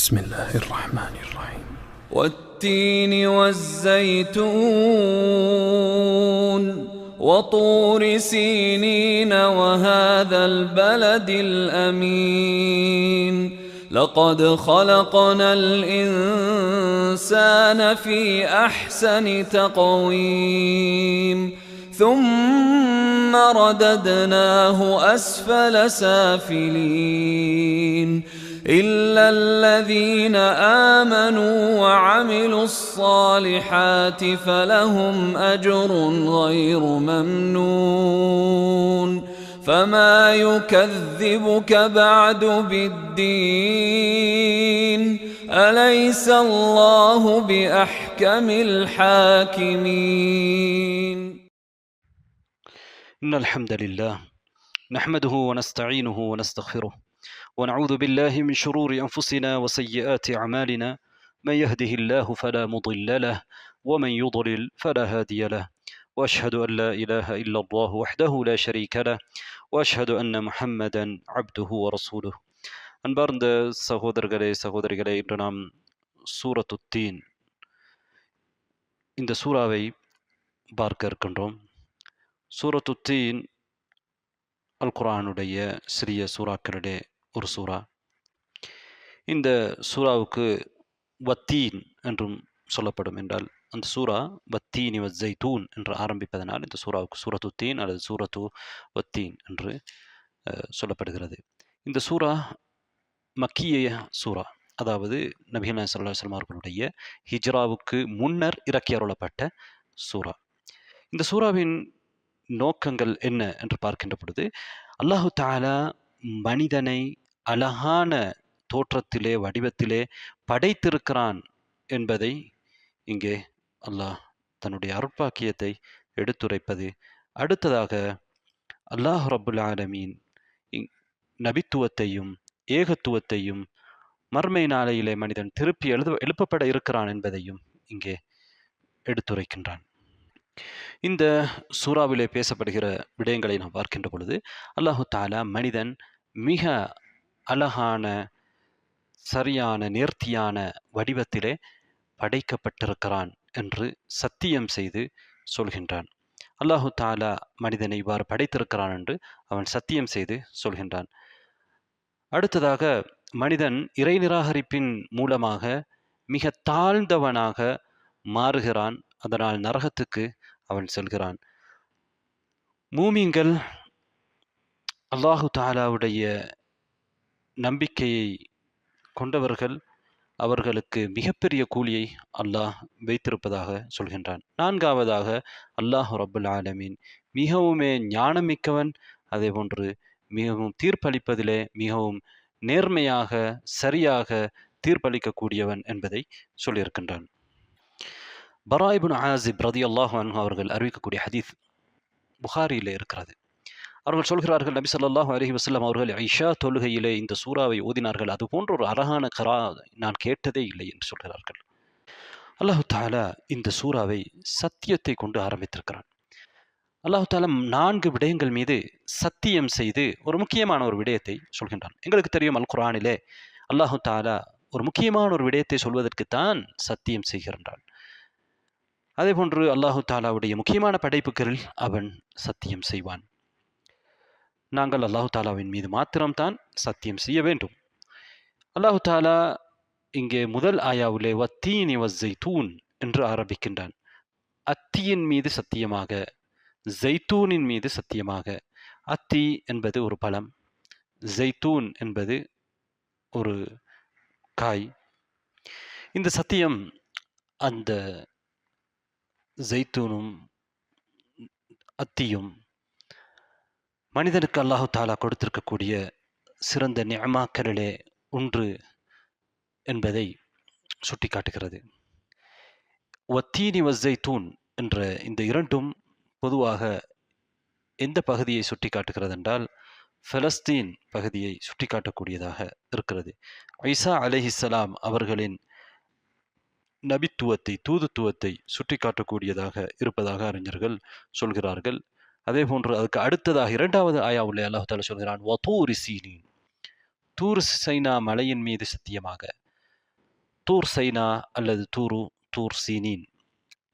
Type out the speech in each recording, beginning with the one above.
بسم الله الرحمن الرحيم. والتين والزيتون وطور سينين وهذا البلد الأمين لقد خلقنا الإنسان في أحسن تقويم ثم رددناه أسفل سافلين إلا الذين آمنوا وعملوا الصالحات فلهم أجر غير ممنون فما يكذبك بعد بالدين أليس الله بأحكم الحاكمين. إن الحمد لله نحمده ونستعينه ونستغفره ونعوذ بالله من شرور أنفسنا وسيئات أعمالنا من يهده الله فلا مضل له ومن يضلل فلا هادي له وأشهد أن لا إله إلا الله وحده لا شريك له وأشهد أن محمدا عبده ورسوله. அன்பார்ந்த சகோதரர்களே சகோதரிகளே, இன்று நாம் சூரத்து தீன் இந்த சூறாவை பார்க்க இருக்கின்றோம். சூரத்து தீன் அல் குர்ஆனுடைய சிறிய சூறாக்களிலே ஒரு சூறா. இந்த சூறாவுக்கு வத்தீன் என்றும் சொல்லப்படும். என்றால் அந்த சூறா வத்தீனி வஸ்ஸைத்தூன் என்று ஆரம்பிப்பதனால் இந்த சூறாவுக்கு சூரத்து தீன் அல்லது சூரத்து வத்தீன் என்று சொல்லப்படுகிறது. இந்த சூறா மக்கிய சூறா, அதாவது நபிகள் நாயகம் ஸல்லல்லாஹு அலைஹி வஸல்லம் அவர்களுடைய ஹிஜ்ராவுக்கு முன்னர் இறக்கி அருளப்பட்ட சூறா. இந்த சூறாவின் நோக்கங்கள் என்ன என்று பார்க்கின்ற பொழுது, அல்லாஹு தஆலா மனிதனை அழகான தோற்றத்திலே வடிவத்திலே படைத்திருக்கிறான் என்பதை இங்கே அல்லாஹ் தன்னுடைய அருட்பாக்கியத்தை எடுத்துரைப்பது. அடுத்ததாக அல்லாஹ் ரப்புல் ஆலமீன் நபித்துவத்தையும் ஏகத்துவத்தையும் மர்மை நாளையிலே மனிதன் திருப்பி எழுப்பப்பட இருக்கிறான் என்பதையும் இங்கே எடுத்துரைக்கின்றான். இந்த சூறாவிலே பேசப்படுகிற விடயங்களை நாம் பார்க்கின்ற பொழுது, அல்லாஹு தஆலா மனிதன் மிக அழகான சரியான நேர்த்தியான வடிவத்திலே படைக்கப்பட்டிருக்கிறான் என்று சத்தியம் செய்து சொல்கின்றான். அல்லாஹு தஆலா மனிதனை இவ்வாறு படைத்திருக்கிறான் என்று அவன் சத்தியம் செய்து சொல்கின்றான். அடுத்ததாக மனிதன் இறை நிராகரிப்பின் மூலமாக மிக தாழ்ந்தவனாக மாறுகிறான். அதனால் நரகத்துக்கு அவன் செல்கிறான். மூமின்கள் அல்லாஹு தஆலாவுடைய நம்பிக்கையை கொண்டவர்கள், அவர்களுக்கு மிகப்பெரிய கூலியை அல்லாஹ் வைத்திருப்பதாக சொல்கின்றான். நான்காவதாக அல்லாஹ் ரப்புல் ஆலமீன் மிகவுமே ஞானமிக்கவன், அதே போன்று மிகவும் தீர்ப்பளிப்பதிலே மிகவும் நேர்மையாக சரியாக தீர்ப்பளிக்கக்கூடியவன் என்பதை சொல்லியிருக்கின்றான். பரா இப்னு ஆஸிப் ரலியல்லாஹு அன்ஹு அவர்கள் அறிவிக்கக்கூடிய ஹதீஸ் புகாரியிலே இருக்கிறது. அவர்கள் சொல்கிறார்கள், நபி ஸல்லல்லாஹு அலைஹி வஸல்லம் அவர்கள் ஐஷா தொழுகையிலே இந்த சூறாவை ஓதினார்கள். அது போன்ற ஒரு அழகான கரா நான் கேட்டதே இல்லை என்று சொல்கிறார்கள். அல்லாஹு தஆலா இந்த சூறாவை சத்தியத்தை கொண்டு ஆரம்பித்திருக்கிறான். அல்லாஹு தஆலா 4 விடயங்கள் மீது சத்தியம் செய்து ஒரு முக்கியமான ஒரு விடயத்தை சொல்கின்றான். எங்களுக்கு தெரியும், அல் குர்ஆனிலே அல்லாஹு தஆலா ஒரு முக்கியமான ஒரு விடயத்தை சொல்வதற்குத்தான் சத்தியம் செய்கின்றான். அதே போன்று அல்லாஹு தஆலாவுடைய முக்கியமான படைப்புகளில் அவன் சத்தியம் செய்வான். நாங்கள் அல்லாஹு தஆலாவின் மீது மாத்திரம்தான் சத்தியம் செய்ய வேண்டும். அல்லாஹு தஆலா இங்கே முதல் ஆயாவிலே வத்தீனி வஸ்ஸைத்தூன் என்று ஆரம்பிக்கின்றான். அத்தியின் மீது சத்தியமாக, ஜைத்தூனின் மீது சத்தியமாக. அத்தி என்பது ஒரு பழம், ஜைத்தூன் என்பது ஒரு காய். இந்த சத்தியம் அந்த ஜைத்தூனும் அத்தியும் மனிதனுக்கு அல்லாஹு தஆலா கொடுத்திருக்கக்கூடிய சிறந்த நிஅமாக்களிலே ஒன்று என்பதை சுட்டிக்காட்டுகிறது. வத்தீனி வஸ்ஸைத்தூன் என்ற இந்த இரண்டும் பொதுவாக எந்த பகுதியை சுட்டிக்காட்டுகிறது என்றால், பலஸ்தீன் பகுதியை சுட்டிக்காட்டக்கூடியதாக இருக்கிறது. ஈசா அலைஹிஸ்ஸலாம் அவர்களின் நபித்துவத்தை தூதுத்துவத்தை சுட்டிக்காட்டக்கூடியதாக இருப்பதாக அறிஞர்கள் சொல்கிறார்கள். அதே போன்று அதுக்கு அடுத்ததாக 2வது ஆயாவுள்ளே அல்லாஹ் தஆலா சொல்கிறான், வதூரி சீனீன், தூர் சைனா மலையின் மீது சத்தியமாக. தூர் சைனா அல்லது தூர் சீனின்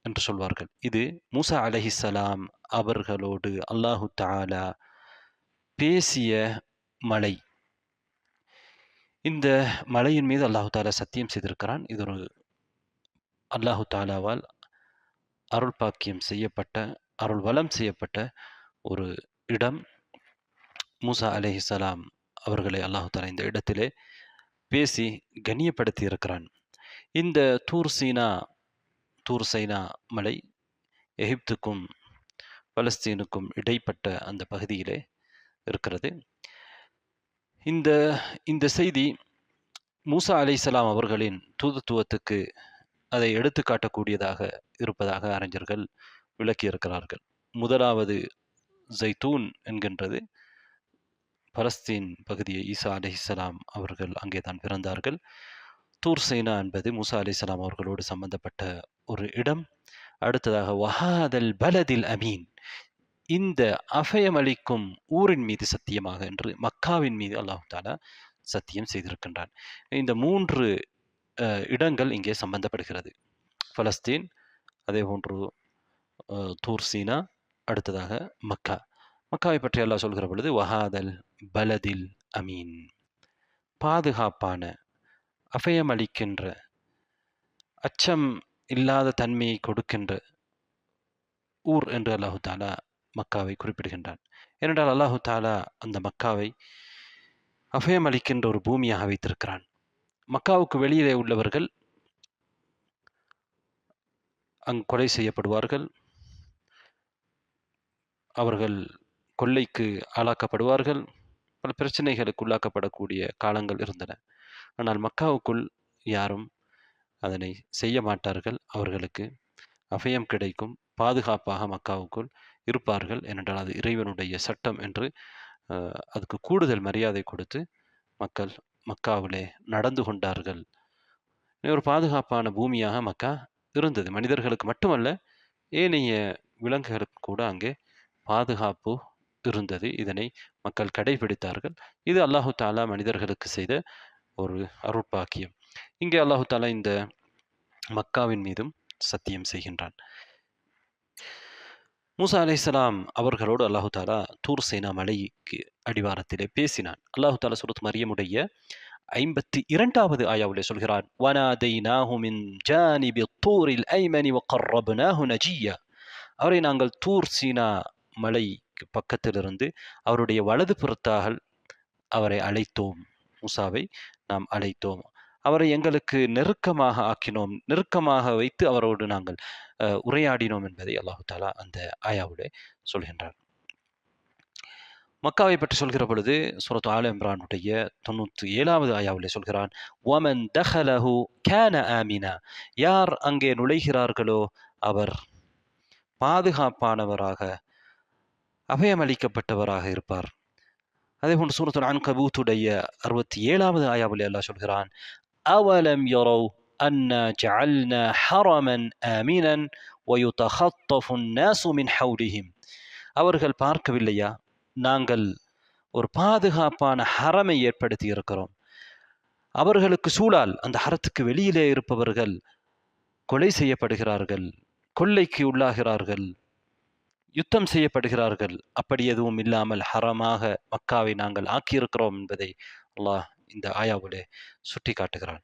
என்று சொல்வார்கள். இது மூசா அலைஹிஸ்ஸலாம் அவர்களோடு அல்லாஹு தஆலா பேசிய மலை. இந்த மலையின் மீது அல்லாஹு தஆலா சத்தியம் செய்திருக்கிறான். இது ஒரு அல்லாஹு தஆலாவால் அருள் பாக்கியம் செய்யப்பட்ட, அருள் வளம் செய்யப்பட்ட ஒரு இடம். மூசா அலைஹிஸ்ஸலாம் அவர்களை அல்லாஹு தஆலா இந்த இடத்திலே பேசி கண்ணியப்படுத்தி இருக்கிறான். இந்த தூர் சைனா மலை எகிப்துக்கும் பலஸ்தீனுக்கும் இடைப்பட்ட அந்த பகுதியிலே இருக்கிறது. இந்த இந்த செய்தி மூசா அலைஹிஸ்ஸலாம் அவர்களின் தூதுத்துவத்துக்கு அதை எடுத்து காட்டக்கூடியதாக இருப்பதாக அறிஞர்கள் விளக்கியிருக்கிறார்கள். முதலாவது ஜைத்தூன் என்கின்றது பலஸ்தீன் பகுதியை ஈசா அலைஹிஸ்ஸலாம் அவர்கள் அங்கே தான் பிறந்தார்கள். தூர் சைனா என்பது மூசா அலைஹிஸ்ஸலாம் அவர்களோடு சம்பந்தப்பட்ட ஒரு இடம். அடுத்ததாக வஹாதல் பலதில் அமீன், இந்த அபயமளிக்கும் ஊரின் மீது சத்தியமாக என்று மக்காவின் மீது அல்லாஹு தஆலா சத்தியம் செய்திருக்கின்றான். இந்த 3 இடங்கள் இங்கே சம்பந்தப்படுகிறது. பலஸ்தீன், அதே போன்று தூர் சீனா, அடுத்ததாக மக்கா. மக்காவை பற்றி அல்லாஹ் சொல்கிற பொழுது வஹாதல் பலதில் அமீன், பாதுகாப்பான, அபயமளிக்கின்ற, அச்சம் இல்லாத தன்மையை கொடுக்கின்ற ஊர் என்று அல்லாஹு தஆலா மக்காவை குறிப்பிடுகின்றான். ஏனென்றால் அல்லாஹு தஆலா அந்த மக்காவை அபயமளிக்கின்ற ஒரு பூமியாக வைத்திருக்கிறான். மக்காவுக்கு வெளியிலே உள்ளவர்கள் அங்கு கொலை செய்யப்படுவார்கள், அவர்கள் கொள்ளைக்கு ஆளாக்கப்படுவார்கள், பல பிரச்சனைகளுக்கு உள்ளாக்கப்படக்கூடிய காலங்கள் இருந்தன. ஆனால் மக்காவுக்குள் யாரும் அதனை செய்ய மாட்டார்கள். அவர்களுக்கு அபயம் கிடைக்கும், பாதுகாப்பாக மக்காவுக்குள் இருப்பார்கள். ஏனென்றால் அது இறைவனுடைய சட்டம் என்று அதுக்கு கூடுதல் மரியாதை கொடுத்து மக்கள் மக்காவிலே நடந்து கொண்டார்கள். ஒரு பாதுகாப்பான பூமியாக மக்கா இருந்தது. மனிதர்களுக்கு மட்டுமல்ல, ஏனைய விலங்குகளுக்கு கூட அங்கே பாதுகாப்பு இருந்தது. இதனை மக்கள் கடைபிடித்தார்கள். இது அல்லாஹு தஆலா மனிதர்களுக்கு செய்த ஒரு அருட்பாக்கியம். இங்கே அல்லாஹு தஆலா இந்த மக்காவின் மீதும் சத்தியம் செய்கின்றான். மூசா அலைஹிஸ்ஸலாம் அவர்களோடு அல்லாஹு தஆலா தூர் சைனா மலைக்கு அடிவாரத்திலே பேசினான். அல்லாஹு தஆலா சூரத் மரியமுடைய 52வது ஆயாவிலே சொல்கிறான், வனாதைனாஹு மின் ஜானிபி தூரில் ஐமனி வகர்ரப்னாஹு நஜியா. அவரை நாங்கள் தூர் சீனா மலைக்கு பக்கத்திலிருந்து அவருடைய வலது புறத்தாக அவரை அழைத்தோம். மூசாவை நாம் அழைத்தோம், அவரை எங்களுக்கு நெருக்கமாக ஆக்கினோம், நெருக்கமாக வைத்து அவரோடு நாங்கள் உரையாடினோம் என்பதை அல்லாஹு தஆலா அந்த ஆயாவிலே சொல்கின்றார். மக்காவை பற்றி சொல்கிற பொழுது சூரத் ஆல இம்ரானுடைய 97வது ஆயாவிலே சொல்கிறான், வமன் தஹலஹு கான ஆமினா, யார் அங்கே நுழைகிறார்களோ அவர் பாதுகாப்பானவராக, அபயமளிக்கப்பட்டவராக இருப்பார். அதேபோன்று சூரத்துல் அன்கபூத்துடைய 67வது ஆயாவிலே அல்லாஹ் சொல்கிறான், அவலம் யரவ் அன்னா ஜஅல்னா ஹரமன் ஆமினன் வயுதகத்தஃபு الناس மின் ஹவுலிஹிம். அவர்கள் பார்க்கவில்லையா, நாங்கள் ஒரு பாதுகாப்பான ஹரமை ஏற்படுத்தி இருக்கிறோம். அவர்களுக்கு சூழால் அந்த ஹரத்துக்கு வெளியிலே இருப்பவர்கள் கொலை செய்யப்படுகிறார்கள், கொள்ளைக்கு உள்ளாகிறார்கள், யுத்தம் செய்யப்படுகிறார்கள். அப்படி எதுவும் இல்லாமல் ஹரமாக மக்காவை நாங்கள் ஆக்கியிருக்கிறோம் என்பதை அல்லாஹ் இந்த ஆயாவிலே சுட்டி காட்டுகிறான்.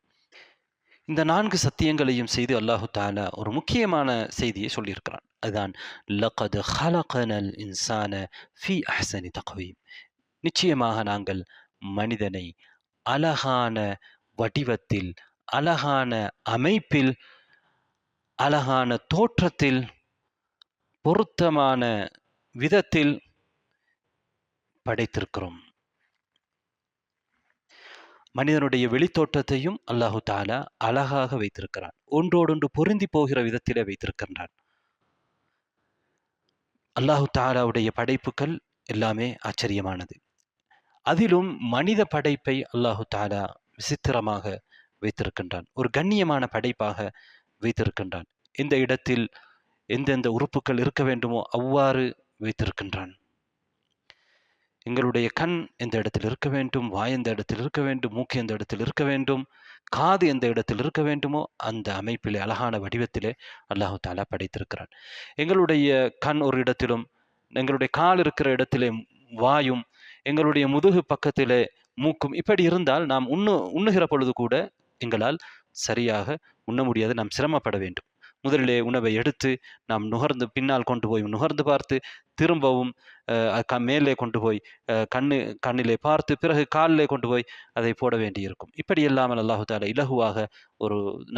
இந்த 4 சத்தியங்களையும் செய்து அல்லாஹு தஆலா ஒரு முக்கியமான செய்தியை சொல்லியிருக்கிறான். அதுதான் லகத் ஹலகனல் இன்சான ஃபீ அஹ்ஸனி தக்வீம். நிச்சயமாக நாங்கள் மனிதனை அழகான வடிவத்தில், அழகான அமைப்பில், அழகான தோற்றத்தில், பொருத்தமான விதத்தில் படைத்திருக்கிறோம். மனிதனுடைய வெளித்தோற்றத்தையும் அல்லாஹு தஆலா அழகாக வைத்திருக்கிறான், ஒன்றோடொன்று பொருந்தி போகிற விதத்திலே வைத்திருக்கின்றான். அல்லாஹு தஆலாவுடைய படைப்புகள் எல்லாமே ஆச்சரியமானது. அதிலும் மனித படைப்பை அல்லாஹு தஆலா விசித்திரமாக வைத்திருக்கின்றான், ஒரு கண்ணியமான படைப்பாக வைத்திருக்கின்றான். எந்த இடத்தில் எந்தெந்த உறுப்புகள் இருக்க வேண்டுமோ அவ்வாறு வைத்திருக்கின்றான். எங்களுடைய கண் எந்த இடத்தில் இருக்க வேண்டும், வாய் எந்த இடத்தில் இருக்க வேண்டும், மூக்கு எந்த இடத்தில் இருக்க வேண்டும், காது எந்த இடத்தில் இருக்க வேண்டுமோ அந்த அமைப்பிலே அழகான வடிவத்திலே அல்லாஹு தாலா படைத்திருக்கிறான். எங்களுடைய கண் ஒரு இடத்திலும், எங்களுடைய கால் இருக்கிற இடத்திலே வாயும், எங்களுடைய முதுகு பக்கத்திலே மூக்கும் இப்படி இருந்தால் நாம் உண்ணுகிற பொழுது கூட எங்களால் சரியாக உண்ண முடியாது. நாம் சிரமப்பட வேண்டும். முதலிலே உணவை எடுத்து நாம் நுகர்ந்து பின்னால் கொண்டு போய் நுகர்ந்து பார்த்து திரும்பவும் மேலே கொண்டு போய் கண்ணிலே பார்த்து பிறகு காலிலே கொண்டு போய் அதை போட வேண்டியிருக்கும். இப்படி இல்லாமல் அல்லாஹு தாலா இலகுவாக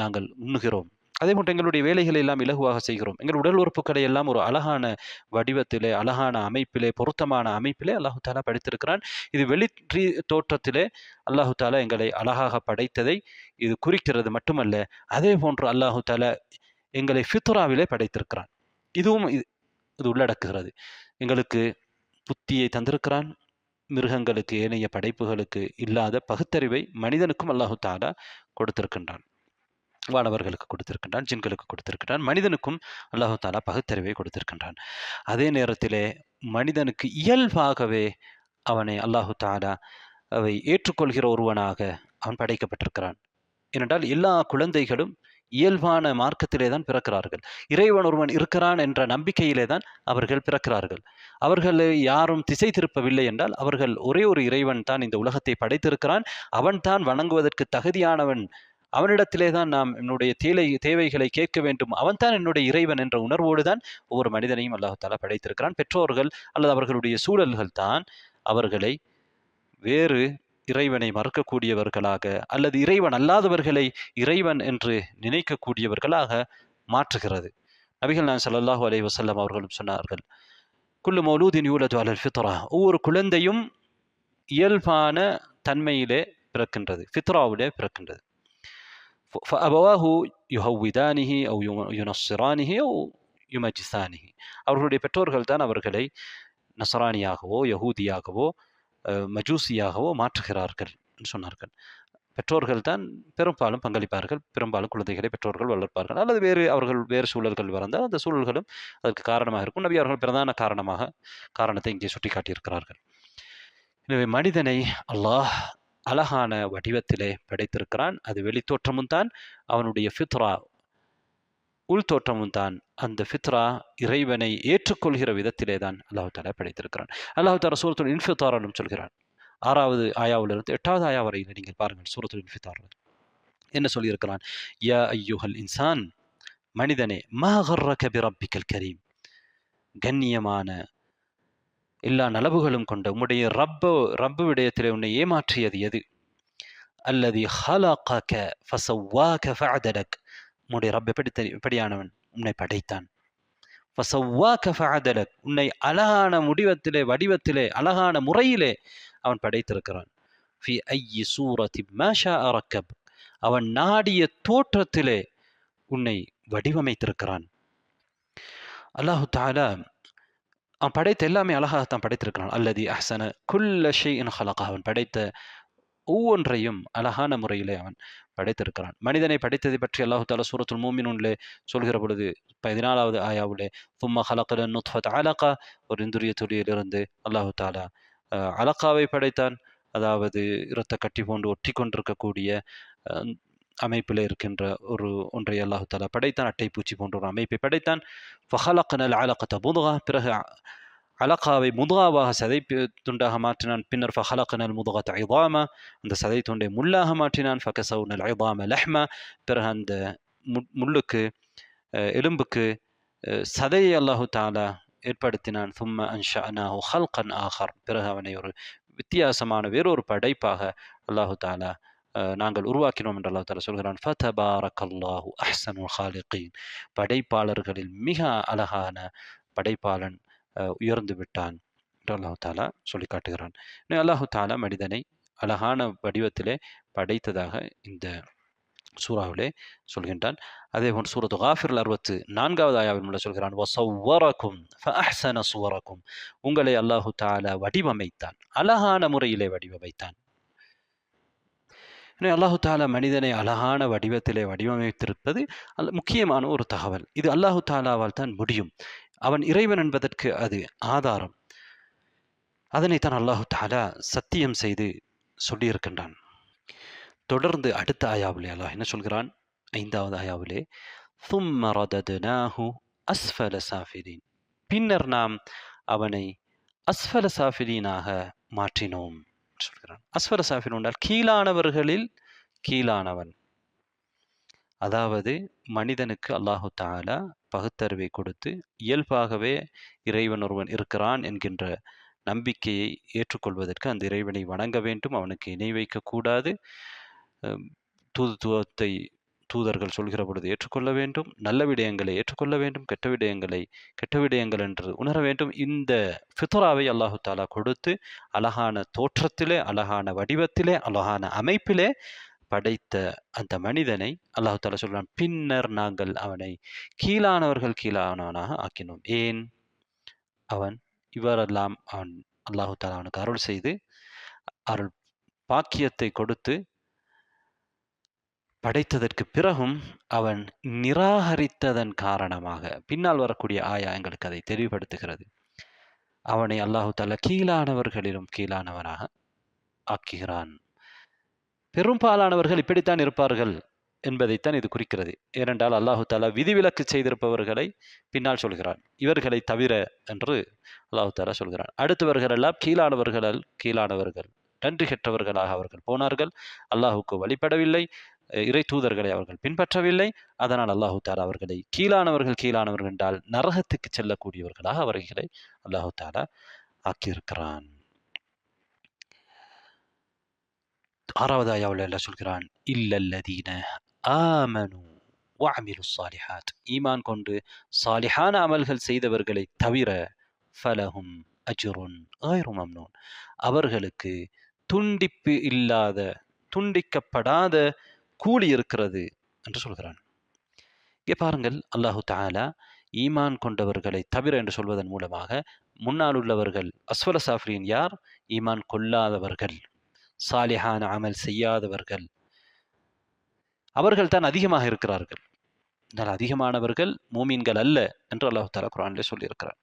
நாங்கள் உண்ணுகிறோம். அதே போன்று எங்களுடைய வேலைகளை எல்லாம் இலகுவாக செய்கிறோம். எங்கள் உடல் உறுப்புகளை எல்லாம் ஒரு அழகான வடிவத்திலே, அழகான அமைப்பிலே, பொருத்தமான அமைப்பிலே அல்லாஹு தாலா படைத்திருக்கிறான். இது வெளி தோற்றத்திலே அல்லாஹு தாலா எங்களை அழகாக படைத்ததை இது குறிக்கிறது மட்டுமல்ல, அதே போன்று அல்லாஹு தாலா எங்களை ஃபித்ராவிலே படைத்திருக்கிறான். இதுவும் இது உள்ளடக்குகிறது. எங்களுக்கு புத்தியை தந்திருக்கிறான். மிருகங்களுக்கு, ஏனைய படைப்புகளுக்கு இல்லாத பகுத்தறிவை மனிதனுக்கும் அல்லாஹு தாலா கொடுத்திருக்கின்றான். வானவர்களுக்கு கொடுத்திருக்கின்றான், ஜின்களுக்கு கொடுத்திருக்கின்றான், மனிதனுக்கும் அல்லாஹு தாலா பகுத்தறிவை கொடுத்திருக்கின்றான். அதே நேரத்திலே மனிதனுக்கு இயல்பாகவே அவனை அல்லாஹு தாலா அவை ஏற்றுக்கொள்கிற ஒருவனாக அவன் படைக்கப்பட்டிருக்கிறான். ஏனென்றால் எல்லா குழந்தைகளும் இயல்பான மார்க்கத்திலே தான் பிறக்கிறார்கள். இறைவன் ஒருவன் இருக்கிறான் என்ற நம்பிக்கையிலே தான் அவர்கள் பிறக்கிறார்கள். அவர்களை யாரும் திசை திருப்பவில்லை என்றால் அவர்கள் ஒரே ஒரு இறைவன் தான் இந்த உலகத்தை படைத்திருக்கிறான், அவன் தான் வணங்குவதற்கு தகுதியானவன், அவனிடத்திலே தான் நாம் என்னுடைய தேவைகளை கேட்க வேண்டும், அவன் தான் என்னுடைய இறைவன் என்ற உணர்வோடு தான் ஒவ்வொரு மனிதனையும் அல்லாஹ் தஆலா படைத்திருக்கிறான். பெற்றோர்கள் அல்லது அவர்களுடைய சூழல்கள் தான் அவர்களை வேறு இறைவனை மறுக்கக்கூடியவர்களாக அல்லது இறைவன் அல்லாதவர்களை இறைவன் என்று நினைக்கக்கூடியவர்களாக மாற்றுகிறது. நபிகள் நாயகம் ஸல்லல்லாஹு அலைஹி வஸல்லம் அவர்களும் சொன்னார்கள், குல்லு மௌலூதின் யூலது அலல் ஃபித்ரா, ஒவ்வொரு குழந்தையும் இயல்பான தன்மையிலே பிறக்கின்றது, ஃபித்ராவிலே பிறக்கின்றது. ஃபஅபவாஹு யுஹவ்விதானிஹி அவ் யுனஸ்ஸிரானிஹி அவ் யுமஜ்ஸானிஹி, அவர்களுடைய பெற்றோர்கள் தான் அவர்களை நசரானியாகவோ யஹூதியாகவோ மஜூசியாகவோ மாற்றுகிறார்கள் என்று சொன்னார்கள். பெற்றோர்கள் தான் பெரும்பாலும் பங்களிப்பார்கள், பெரும்பாலும் குழந்தைகளை பெற்றோர்கள் வளர்ப்பார்கள், அல்லது அவர்கள் வேறு சூழல்கள் வளர்ந்தால் அந்த சூழல்களும் அதற்கு காரணமாக இருக்கும். நபி அவர்கள் பிரதான காரணத்தை இங்கே சுட்டி காட்டியிருக்கிறார்கள். எனவே மனிதனை அல்லாஹ் அழகான வடிவத்திலே படைத்திருக்கிறான். அது வெளித்தோற்றமும் தான், அவனுடைய ஃபித்ரா உள்தோற்றமும் தான். அந்த ஃபித்ரா இறைவனை ஏற்றுக்கொள்கிற விதத்திலே தான் அல்லாஹ் தஆலா படைத்திருக்கிறான். அல்லாஹ் தஆலா சூரத்துல் இன்ஃபித்தார் என்று சொல்கிறான். 6வது ஆயாவிலிருந்து 8வது ஆயா வரையில் நீங்கள் பாருங்கள். சூரத்துல் இன்ஃபித்தார் என்ன சொல்லியிருக்கிறான்? யா அய்யுஹல் இன்சான், மனிதனே, மா கர்ரக பிரப்பிக்கல் கரீம், கண்ணியமான எல்லா நலவுகளும் கொண்ட உம்முடைய ரப்பு விடயத்திலே உன்னை ஏமாற்றியது எது? அல்லதி ஹலகக ஃபஸவ்வாக ஃபஅதலக், உன்னுடைய ரப் எப்படியானவன்? உன்னை படைத்தான். ஃபஸவ்வாக ஃபஅதலக், உன்னை அழகான வடிவத்திலே அழகான முறையிலே அவன் படைத்திருக்கிறான். ஃபி ஐயி சூரத்தின் மா ஷாஅ ரக்கப், அவன் நாடிய தோற்றத்திலே உன்னை வடிவமைத்திருக்கிறான். அல்லாஹு தஆலா அவன் படைத்த எல்லாமே அழகாகத்தான் படைத்திருக்கிறான். அல்லதி அஹ்ஸன குல்ல ஷைஇன் ஹலக, அவன் படைத்த ஒவ்வொன்றையும் அழகான முறையிலே அவன் படைத்திருக்கிறான். மனிதனை படைத்ததை பற்றி அல்லாஹு தஆலா சூரத்துல் மூமினூனிலே சொல்கிற பொழுது 14வது ஆயாவிலே தும்ம ஹலகன நுத்ஃபத அலகா, ஒரு இந்துரிய துளியிலிருந்து அல்லாஹு தஆலா அலகாவை படைத்தான். அதாவது இரத்த கட்டி போன்று ஒட்டி கொண்டிருக்கக்கூடிய அமைப்பில் இருக்கின்ற ஒன்றை அல்லாஹு தஆலா படைத்தான். அட்டை பூச்சி போன்ற ஒரு அமைப்பை படைத்தான். ஃபஹலக்னல் அலகத முதுகா, பிறகு அலகாவை முதுகாவாக சதை துண்டாக மாற்றினான். பின்னர் ஃபஹலக்னல் முதுகத இதாமா, அந்த சதை துண்டை முள்ளாக மாற்றினான். ஃபகஸவ்னல் இதாம லஹ்மா, பிறகு அந்த முள்ளுக்கு எலும்புக்கு சதையை அல்லாஹு தஆலா ஏற்படுத்தினான். ثم انشأناه خلقا آخر, பிறகு அவனை ஒரு வித்தியாசமான வேறொரு படைப்பாக அல்லாஹு தஆலா நாங்கள் உருவாக்கினோம் என்று அல்லாஹ் தஆலா சொல்கிறான். ஃபதபாரக்கல்லாஹு அஹ்ஸனுல் காலிகீன், படைப்பாளர்களில் மிக அழகான படைப்பாளன் உயர்ந்து விட்டான் என்று அல்லாஹ் தஆலா சொல்லி காட்டுகிறான். அல்லாஹு தஆலா மனிதனை அழகான வடிவத்திலே படைத்ததாக இந்த சூராவிலே சொல்கின்றான். அதே போன்று சூரத்து காஃபிர் 64வது ஆயாவில் உள்ள சொல்கிறான், வஸவ்வரக்கும் ஃபஅஹ்ஸன சுவரக்கும், உங்களை அல்லாஹு தஆலா வடிவமைத்தான், அழகான முறையிலே வடிவமைத்தான். அல்லாஹு தஆலா மனிதனை அழகான வடிவத்திலே வடிவமைத்திருப்பது முக்கியமான ஒரு தகவல். இது அல்லாஹு தஆலாவால் தான் முடியும். அவன் இறைவன் என்பதற்கு அது ஆதாரம். அதனைத்தான் அல்லாஹு தஆலா சத்தியம் செய்து சொல்லியிருக்கின்றான். தொடர்ந்து அடுத்த ஆயாவிலே அல்லாஹ் என்ன சொல்கிறான்? 5வது ஆயாவிலே ثُمَّ رَدَدْنَاهُ أَسْفَلَ سَافِلِينَ, பின்னர் நாம் அவனை அஸ்ஃபல சாஃபிலீனாக மாற்றினோம் சொல்கிறான். அஸ்ஃபல சாஃபிலூன் என்றால் கீழானவர்களில் கீழானவன். அதாவது மனிதனுக்கு அல்லாஹு தஆலா பகுத்தறிவை கொடுத்து இயல்பாகவே இறைவன் ஒருவன் இருக்கிறான் என்கின்ற நம்பிக்கையை ஏற்றுக்கொள்வதற்கு அந்த இறைவனை வணங்க வேண்டும், அவனுக்கு இணை வைக்கக்கூடாது, தூதுத்துவத்தை தூதர்கள் சொல்கிற பொழுது ஏற்றுக்கொள்ள வேண்டும், நல்ல விடயங்களை ஏற்றுக்கொள்ள வேண்டும், கெட்ட விடயங்கள் என்று உணர வேண்டும். இந்த ஃபித்ராவை அல்லாஹு தஆலா கொடுத்து அழகான தோற்றத்திலே, அழகான வடிவத்திலே, அழகான அமைப்பிலே படைத்த அந்த மனிதனை அல்லாஹு தஆலா சொல்றான், பின்னர் நாங்கள் அவனை கீழானவனாக ஆக்கினோம். ஏன்? அவன் இவரெல்லாம் அவன் அல்லாஹு தஆலா அவனுக்கு அருள் செய்து அருள் பாக்கியத்தை கொடுத்து படைத்ததற்கு பிறகும் அவன் நிராகரித்ததன் காரணமாக, பின்னால் வரக்கூடிய ஆயா எங்களுக்கு அதை தெளிவுபடுத்துகிறது, அவனை அல்லாஹு தஆலா கீழானவர்களிலும் கீழானவனாக ஆக்குகிறான். பெரும்பாலானவர்கள் இப்படித்தான் இருப்பார்கள் என்பதைத்தான் இது குறிக்கிறது. ஏனென்றால் அல்லாஹு தஆலா விதிவிலக்கு செய்திருப்பவர்களை பின்னால் சொல்கிறான், இவர்களை தவிர என்று அல்லாஹு தஆலா சொல்கிறான். அடுத்தவர்கள் எல்லாம் கீழானவர்கள் நன்றி கெட்டவர்களாக அவர்கள் போனார்கள், அல்லாஹுக்கு வழிபடவில்லை, இறை தூதர்களை அவர்கள் பின்பற்றவில்லை. அதனால் அல்லாஹு தஆலா அவர்களை கீழானவர்கள் என்றால் நரகத்துக்கு செல்லக்கூடியவர்களாக அவர்களை அல்லாஹு தஆலா ஆக்கியிருக்கிறான். 6வது ஆயாவில் அல்லாஹ் சொல்கிறான், இல்லல்லதீன ஆமனு வஅமிலுஸ் ஸாலிஹாத், ஈமான் கொண்டு சாலிஹான அமல்கள் செய்தவர்களை தவிர ஃபலஹும் அஜ்ருன் கைரு மம்னூன், அவர்களுக்கு துண்டிக்கப்படாத கூலி இருக்கிறது என்று சொல்கிறான். இங்கே பாருங்கள், அல்லாஹு தஆலா ஈமான் கொண்டவர்களை தவிர என்று சொல்வதன் மூலமாக முன்னால் உள்ளவர்கள் அஸ்வல சாஃபிலின் யார்? ஈமான் கொள்ளாதவர்கள், சாலிஹான அமல் செய்யாதவர்கள், அவர்கள் தான் அதிகமாக இருக்கிறார்கள். அதிகமானவர்கள் மூமீன்கள் அல்ல என்று அல்லாஹு தஆலா குர்ஆனிலே சொல்லியிருக்கிறார்.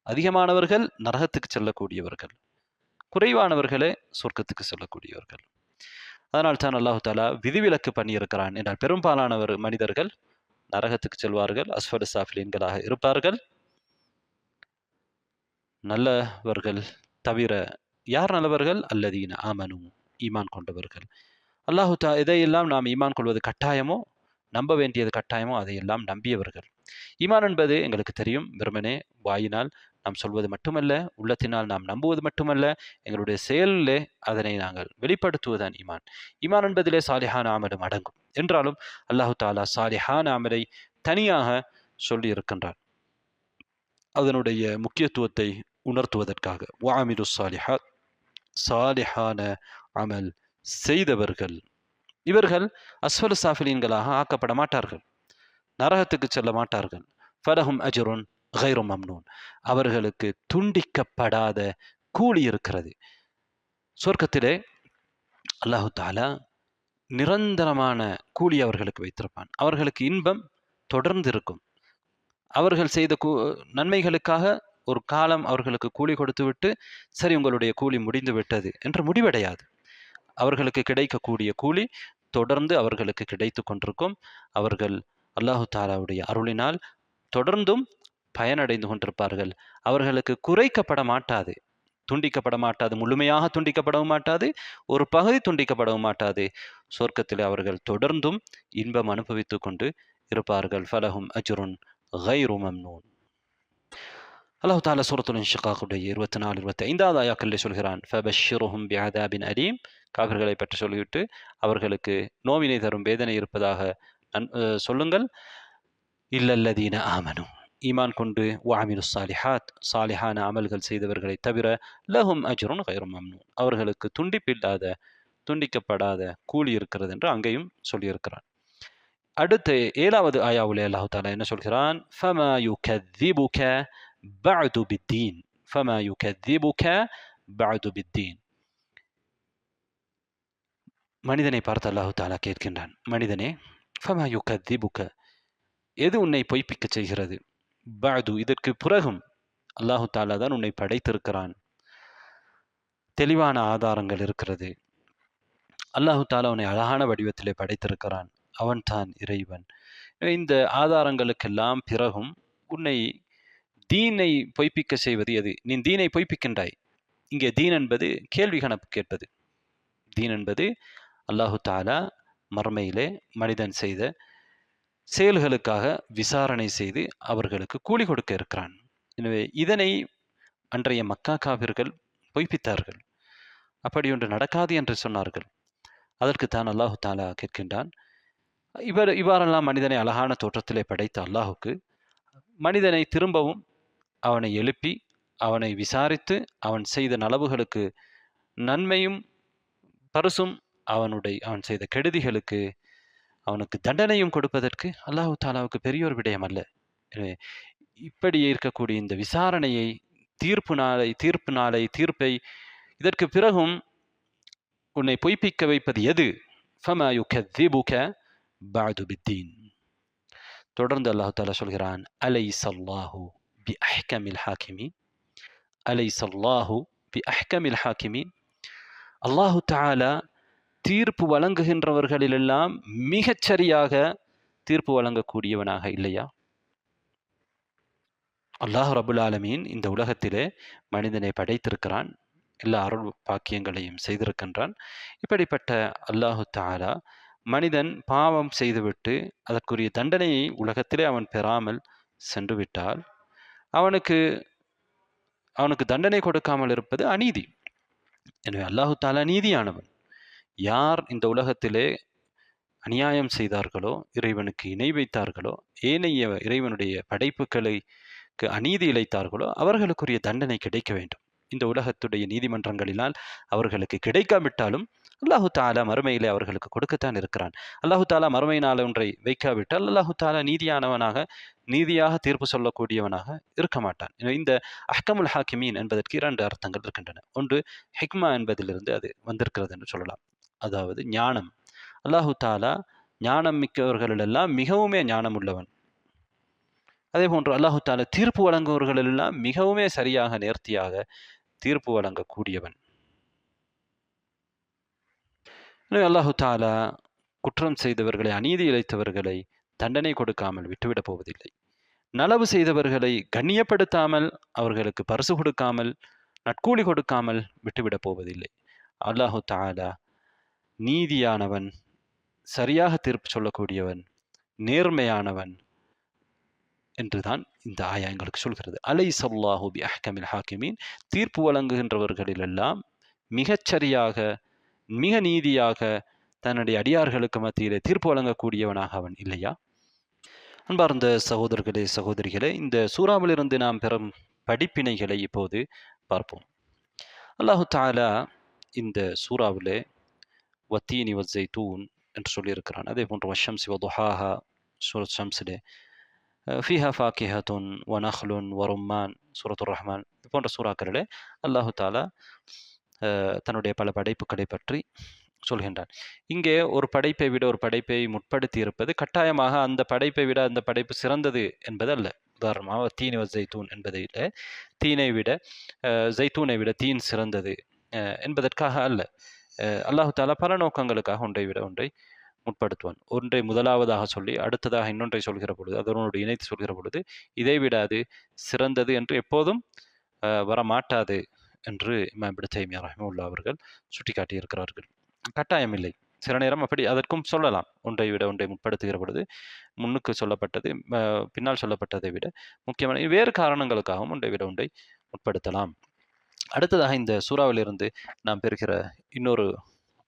அதிகமானவர்கள் நரகத்துக்கு செல்லக்கூடியவர்கள், குறைவானவர்களே சொர்க்கத்துக்கு செல்லக்கூடியவர்கள். அதனால் தான் அல்லாஹு தஆலா விதிவிலக்கு பண்ணியிருக்கிறான். என்றால் பெரும்பாலானவர் மனிதர்கள் நரகத்துக்கு செல்வார்கள், அஸ்ஃபல சாஃபிலீன்களாக இருப்பார்கள். நல்லவர்கள் தவிர யார் நல்லவர்கள்? அல்லதீன ஆமனு, ஈமான் கொண்டவர்கள். அல்லாஹு தஆலா எதையெல்லாம் நாம் ஈமான் கொள்வது கட்டாயமோ, நம்ப வேண்டியது கட்டாயமோ அதையெல்லாம் நம்பியவர்கள். ஈமான் என்பது எங்களுக்கு தெரியும், வெறுமனே வாயினால் நாம் சொல்வது மட்டுமல்ல, உள்ளத்தினால் நாம் நம்புவது மட்டுமல்ல, எங்களுடைய செயலிலே அதனை நாங்கள் வெளிப்படுத்துவதுதான் ஈமான். ஈமான் என்பதிலே சாலிஹான அமலும் அடங்கும். என்றாலும் அல்லாஹு தஆலா சாலிஹான அமலை தனியாக சொல்லி இருக்கின்றான், அதனுடைய முக்கியத்துவத்தை உணர்த்துவதற்காக. வஅமிலுஸ் ஸாலிஹாத், சாலிஹான அமல் செய்தவர்கள், இவர்கள் அஸ்ஃபல சாஃபிலீன்களாக ஆக்கப்பட மாட்டார்கள், நரகத்துக்கு செல்ல மாட்டார்கள். ஃபலஹும் அஜ்ருன் கைரு மம்னூன், அவர்களுக்கு துண்டிக்கப்படாத கூலி இருக்கிறது. சொர்க்கத்திலே அல்லாஹு தஆலா நிரந்தரமான கூலி அவர்களுக்கு வைத்திருப்பான். அவர்களுக்கு இன்பம் தொடர்ந்து இருக்கும். அவர்கள் செய்த நன்மைகளுக்காக ஒரு காலம் அவர்களுக்கு கூலி கொடுத்துவிட்டு சரி உங்களுடைய கூலி முடிந்து விட்டது என்று முடிவடையாது. அவர்களுக்கு கிடைக்கக்கூடிய கூலி தொடர்ந்து அவர்களுக்கு கிடைத்து கொண்டிருக்கும். அவர்கள் அல்லாஹு தஆலாவுடைய அருளினால் தொடர்ந்தும் பயனடைந்து கொண்டிருப்பார்கள். அவர்களுக்கு குறைக்கப்பட மாட்டாது, துண்டிக்கப்பட மாட்டாது, முழுமையாக துண்டிக்கப்படவும் மாட்டாது, ஒரு பகுதி துண்டிக்கப்படவும் மாட்டாது. சொர்க்கத்தில் அவர்கள் தொடர்ந்தும் இன்பம் அனுபவித்துக் கொண்டு இருப்பார்கள். ஃபலஹும் அஜ்ருன் கைரு மம்னூன். அல்லாஹு தஆலா சூரத்துல் இன்ஷிகாக்குடைய 24, 25வது ஆயாக்களிலே சொல்கிறான், ஃபபஷ்ஷிருஹும் பிஅதாபின் அலீம், காஃபிர்களை பற்றி சொல்லிவிட்டு அவர்களுக்கு நோவினை தரும் வேதனை இருப்பதாக சொல்லுங்கள். இல்லல்லதீன ஆமனு, ஈமான் கொண்டு வஅமிலுஸ் ஸாலிஹாத், சாலிஹான அமல்கள் செய்தவர்களை தவிர லஹும் அஜ்ருன் கைரு மம்னூன், அவர்களுக்கு துண்டிக்கப்படாத கூலி இருக்கிறது என்று அங்கேயும் சொல்லியிருக்கிறான். அடுத்து 7வது ஆயாவிலே அல்லாஹு தஆலா என்ன சொல்கிறான்? ஃபமா யுகذிபுக பஅது பித்தீன், ஃபமா யுகذிபுக பஅது பித்தீன். மனிதனை பார்த்து அல்லாஹு தஆலா கேட்கின்றான், மனிதனே, ஃபமா யுகذிபுக, எது உன்னை பொய்ப்பிக்க செய்கிறது? பஅது, இதற்கு பிறகும் அல்லாஹு தஆலா தான் உன்னை படைத்திருக்கிறான். தெளிவான ஆதாரங்கள் இருக்கிறது. அல்லாஹு தாலா அவனை அழகான வடிவத்திலே படைத்திருக்கிறான். அவன் தான் இறைவன். இந்த ஆதாரங்களுக்கெல்லாம் பிறகும் உன்னை தீனை பொய்ப்பிக்க செய்வது எது? நீ தீனை பொய்ப்பிக்கின்றாய். இங்கே தீன் என்பது கேள்வி கணக்கு கேட்பது. தீன் என்பது அல்லாஹு தாலா மறுமையிலே மனிதன் செய்த செயல்களுக்காக விசாரணை செய்து அவர்களுக்கு கூலி கொடுக்க இருக்கிறான். எனவே இதனை அன்றைய மக்கா காபிர்கள் பொய்ப்பித்தார்கள். அப்படி ஒன்று நடக்காது என்று சொன்னார்கள். அதற்குத்தான் அல்லாஹு தாலா கேட்கின்றான், இவ்வாறெல்லாம் மனிதனை அழகான தோற்றத்திலே படைத்த அல்லாஹுக்கு மனிதனை திரும்பவும் அவனை எழுப்பி அவனை விசாரித்து அவன் செய்த நலவுகளுக்கு நன்மையும் பரிசும் அவன் செய்த கெடுதிகளுக்கு அவனுக்கு தண்டனையும் கொடுப்பதற்கு அல்லாஹு தாலாவுக்கு பெரியோர் விடயம் அல்ல. எனவே இப்படி இருக்கக்கூடிய இந்த விசாரணையை, தீர்ப்பை இதற்கு பிறகும் உன்னை பொய்ப்பிக்க வைப்பது எது? ஃபமா யுகذிபுக பஅது பித்தீன். தொடர்ந்து அல்லாஹு தாலா சொல்கிறான், அலைஸல்லாஹு பிஅஹ்கமில் ஹாக்கிமீன். அலைஸல்லாஹு பிஅஹ்கமில் ஹாக்கிமீன். அல்லாஹு தாலா தீர்ப்பு வழங்குகின்றவர்களிலெல்லாம் மிகச்சரியாக தீர்ப்பு வழங்கக்கூடியவனாக இல்லையா? அல்லாஹ் ரபுல் ஆலமீன் இந்த உலகத்திலே மனிதனை படைத்திருக்கிறான், எல்லா அருள் பாக்கியங்களையும் செய்திருக்கின்றான். இப்படிப்பட்ட அல்லாஹு தாலா மனிதன் பாவம் செய்துவிட்டு அதற்குரிய தண்டனையை உலகத்திலே அவன் பெறாமல் சென்று விட்டால் அவனுக்கு தண்டனை கொடுக்காமல் இருப்பது அநீதி. எனவே அல்லாஹு தாலா நீதியானவன். யார் இந்த உலகத்திலே அநியாயம் செய்தார்களோ, இறைவனுக்கு இணை வைத்தார்களோ, ஏனைய இறைவனுடைய படைப்புகளுக்கு அநீதி இழைத்தார்களோ அவர்களுக்குரிய தண்டனை கிடைக்க வேண்டும். இந்த உலகத்துடைய நீதிமன்றங்களினால் அவர்களுக்கு கிடைக்காவிட்டாலும் அல்லாஹு தாலா மறுமையிலே அவர்களுக்கு கொடுக்கத்தான் இருக்கிறான். அல்லாஹு தாலா மறுமை நாள் ஒன்றை வைக்காவிட்டால் அல்லாஹு தாலா நீதியாக தீர்ப்பு சொல்லக்கூடியவனாக இருக்க மாட்டான். இந்த அஹ்கமுல் ஹாக்கிமீன் என்பதற்கு 2 அர்த்தங்கள் இருக்கின்றன. ஒன்று, ஹிக்மா என்பதிலிருந்து அது வந்திருக்கிறது என்று சொல்லலாம். அதாவது ஞானம். அல்லாஹு தாலா ஞானம் மிக்கவர்களெல்லாம் மிகவுமே ஞானம் உள்ளவன். அதே போன்று அல்லாஹு தாலா தீர்ப்பு வழங்குபவர்களெல்லாம் மிகவுமே சரியாக நேர்த்தியாக தீர்ப்பு வழங்கக்கூடியவன். அல்லாஹு தாலா குற்றம் செய்தவர்களை, அநீதி இழைத்தவர்களை தண்டனை கொடுக்காமல் விட்டுவிடப் போவதில்லை. நலவு செய்தவர்களை கண்ணியப்படுத்தாமல், அவர்களுக்கு பரிசு கொடுக்காமல், நட்கூலி கொடுக்காமல் விட்டுவிடப் போவதில்லை. அல்லாஹு தாலா நீதியானவன், சரியாக தீர்ப்பு சொல்லக்கூடியவன், நேர்மையானவன் என்றுதான் இந்த ஆயா எங்களுக்கு சொல்கிறது. அலைஸல்லாஹு பிஅஹ்கமில் ஹாக்கிமீன். தீர்ப்பு வழங்குகின்றவர்களிலெல்லாம் மிகச்சரியாக, மிக நீதியாக தன்னுடைய அடியார்களுக்கு மத்தியிலே தீர்ப்பு வழங்கக்கூடியவனாக அவன் இல்லையா? அன்பார்ந்த சகோதரர்களே, சகோதரிகளே, இந்த சூறாவிலிருந்து நாம் பெறும் படிப்பினைகளை இப்போது பார்ப்போம். அல்லாஹு தாலா இந்த சூறாவிலே வத்தீனி வஸ்ஸைத்தூன் என்று சொல்லியிருக்கிறான். அதே போன்று வஷம்ஸி வதுஹாஹா சூரத் ஷம்ஸிலே ஃபீஹா ஃபாக்கிஹத்துன் வநஹ்லுன் வரும்மான் சூரத்துர் ரஹ்மான் போன்ற சூறாக்களிலே அல்லாஹு தாலா தன்னுடைய பல படைப்புகளை பற்றி சொல்கின்றான். இங்கே ஒரு படைப்பை விட ஒரு படைப்பை முற்படுத்தி இருப்பது கட்டாயமாக அந்த படைப்பை விட அந்த படைப்பு சிறந்தது என்பது அல்ல. உதாரணமாக தீனி வஸ்ஸைத்தூன் என்பதை விட தீனை விட ஜைத்தூனை விட தீன் சிறந்தது என்பதற்காக அல்ல. அல்லாஹு தாலா பல நோக்கங்களுக்காக ஒன்றை விட ஒன்றை முற்படுத்துவான். ஒன்றை முதலாவதாக சொல்லி அடுத்ததாக இன்னொன்றை சொல்கிற பொழுது, அதனோடு இணைத்து சொல்கிற பொழுது, இதை விட அது சிறந்தது என்று எப்போதும் வரமாட்டாது என்று இமாம் இப்னு தைமியா ரஹ்மத்துல்லாஹி அவர்கள் சுட்டிக்காட்டியிருக்கிறார்கள். கட்டாயம் இல்லை. சில நேரம் அப்படி அதற்கும் சொல்லலாம். ஒன்றை விட ஒன்றை முற்படுத்துகிற பொழுது முன்னுக்கு சொல்லப்பட்டது பின்னால் சொல்லப்பட்டதை விட முக்கியமான வேறு காரணங்களுக்காகவும் ஒன்றை விட ஒன்றை முற்படுத்தலாம். அடுத்ததாக இந்த சூறாவிலிருந்து நாம் பெறுகிற இன்னொரு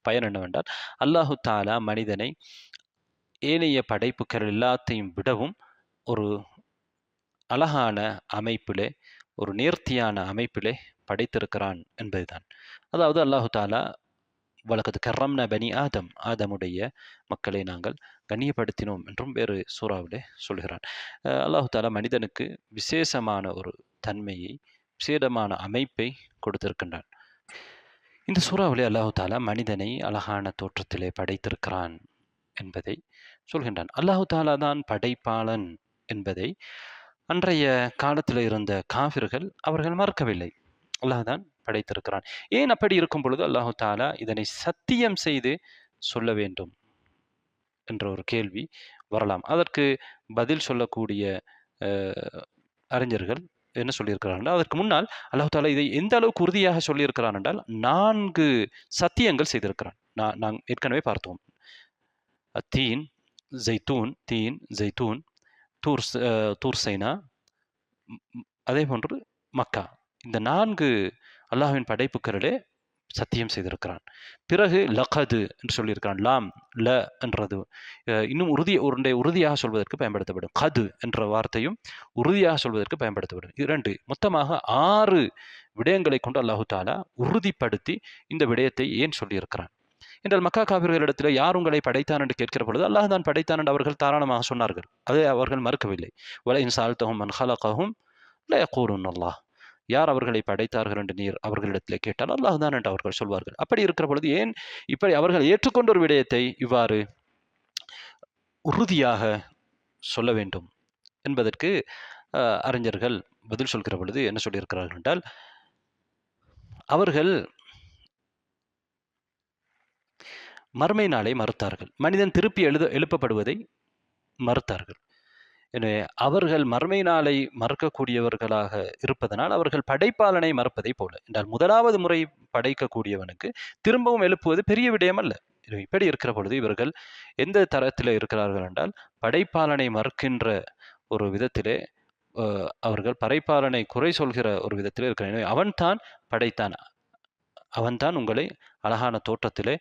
பயன் என்னவென்றால், அல்லாஹு தாலா மனிதனை ஏனைய படைப்புகள் எல்லாத்தையும் விடவும் ஒரு அழகான அமைப்பிலே, ஒரு நேர்த்தியான அமைப்பிலே படைத்திருக்கிறான் என்பதுதான். அதாவது அல்லாஹு தாலா வலகத் கர்ரம்னா பனி ஆதம், ஆதமுடைய மக்களை நாங்கள் கண்ணியப்படுத்தினோம் என்றும் வேறு சூறாவிலே சொல்கிறான். அல்லாஹு தாலா மனிதனுக்கு விசேஷமான ஒரு தன்மையை, விசேடமான அமைப்பை கொடுத்திருக்கின்றான். இந்த சூறாவிலே அல்லாஹு தாலா மனிதனை அழகான தோற்றத்திலே படைத்திருக்கிறான் என்பதை சொல்கின்றான். அல்லாஹு தாலா தான் படைப்பாளன் என்பதை அன்றைய காலத்தில் இருந்த காஃபிர்கள் அவர்கள் மறுக்கவில்லை. அல்லாஹ் தான் படைத்திருக்கிறான். ஏன் அப்படி இருக்கும் பொழுது அல்லாஹு தாலா இதனை சத்தியம் செய்து சொல்ல வேண்டும் என்ற ஒரு கேள்வி வரலாம். அதற்கு பதில் சொல்லக்கூடிய அறிஞர்கள் என்ன சொல்லியிருக்கிறார்கள், அதற்கு முன்னால் அல்லாஹ் தாலா இதை எந்த அளவுக்கு உறுதியாக சொல்லியிருக்கிறான் என்றால் 4 சத்தியங்கள் செய்திருக்கிறான். நாம் ஏற்கனவே பார்த்தோம். தீன் ஜெய்தூன், தூர் சைனா, அதே போன்று மக்கா. இந்த 4 அல்லாஹ்வின் படைப்புகளிலே சத்தியம் செய்திருக்கிறான். பிறகு லகது என்று சொல்லியிருக்கிறான். லாம் ல என்றது இன்னும் உறுதியாக சொல்வதற்கு பயன்படுத்தப்படும். கது என்ற வார்த்தையும் உறுதியாக சொல்வதற்கு பயன்படுத்தப்படும். 2 மொத்தமாக 6 விடயங்களை கொண்டு அல்லாஹு தாலா உறுதிப்படுத்தி இந்த விடயத்தை ஏன் சொல்லியிருக்கிறான் என்றால், மக்கா காபிர்களிடத்தில் யார் உங்களை படைத்தான் என்று கேட்கிற பொழுது அல்லாஹ் தான் படைத்தான் என்று அவர்கள் தாராளமாக சொன்னார்கள். அதை அவர்கள் மறுக்கவில்லை. வலைன் சால்தஹும் மன் ஹலகஹும் லயகூலுன் அல்லாஹ், யார் அவர்களை படைத்தார்கள் என்று நீர் அவர்களிடத்தில் கேட்டால் அல்லாஹ் தான் என்று அவர்கள் சொல்வார்கள். அப்படி இருக்கிற பொழுது ஏன் இப்படி அவர்கள் ஏற்றுக்கொண்ட ஒரு விடயத்தை இவ்வாறு உறுதியாக சொல்ல வேண்டும் என்பதற்கு அறிஞர்கள் பதில் சொல்கிற பொழுது என்ன சொல்லியிருக்கிறார்கள் என்றால், அவர்கள் மறுமை நாளை மறுத்தார்கள். மனிதன் திருப்பி எழுப்பப்படுவதை மறுத்தார்கள். எனவே அவர்கள் மறுமை நாளை மறுக்கக்கூடியவர்களாக இருப்பதனால் அவர்கள் படைப்பாளனை மறுப்பதை போல என்றால், முதலாவது முறை படைக்கக்கூடியவனுக்கு திரும்பவும் எழுப்புவது பெரிய விடயம் அல்ல. இப்படி இருக்கிற பொழுது இவர்கள் எந்த தரத்தில் இருக்கிறார்கள் என்றால், படைப்பாளனை மறுக்கின்ற ஒரு விதத்திலே அவர்கள் படைப்பாளனை குறை சொல்கிற ஒரு விதத்திலே இருக்கிறார். எனவே அவன்தான் படைத்தான், அவன்தான் உங்களை அழகான தோற்றத்திலே